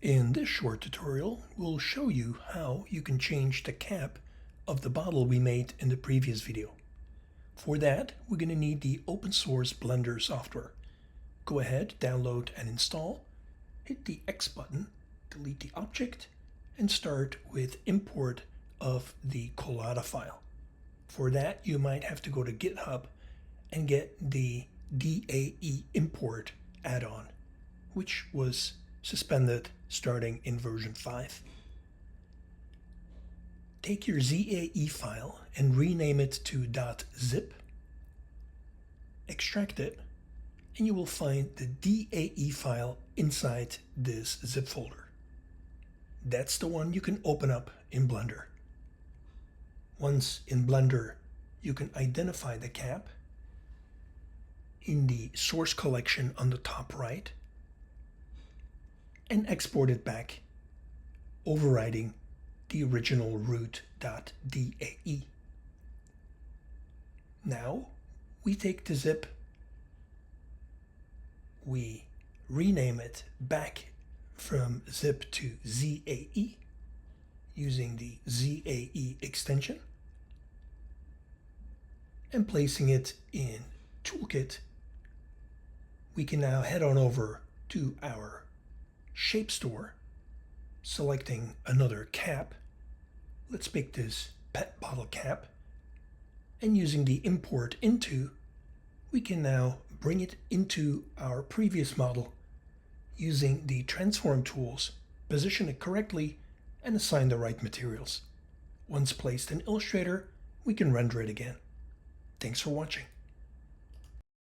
In this short tutorial, we'll show you how you can change the cap of the bottle we made in the previous video. For that, we're going to need the open source Blender software. Go ahead, download and install, hit the X button, delete the object, and start with import of the Collada file. For that, you might have to go to GitHub and get the DAE import add-on, which was suspended starting in version 5. Take your ZAE file and rename it to .zip, extract it, and you will find the DAE file inside this zip folder. That's the one you can open up in Blender. Once in Blender, you can identify the cap in the source collection on the top right and export it back, overriding the original root.dae. Now we take the zip, we rename it back from zip to ZAE using the ZAE extension, and placing it in Toolkit, we can now head on over to our shape store, selecting another cap. Let's pick this pet bottle cap, and using the import into, we can now bring it into our previous model using the transform tools, position it correctly, and assign the right materials. Once placed in Illustrator, we can render it again. Thanks for watching.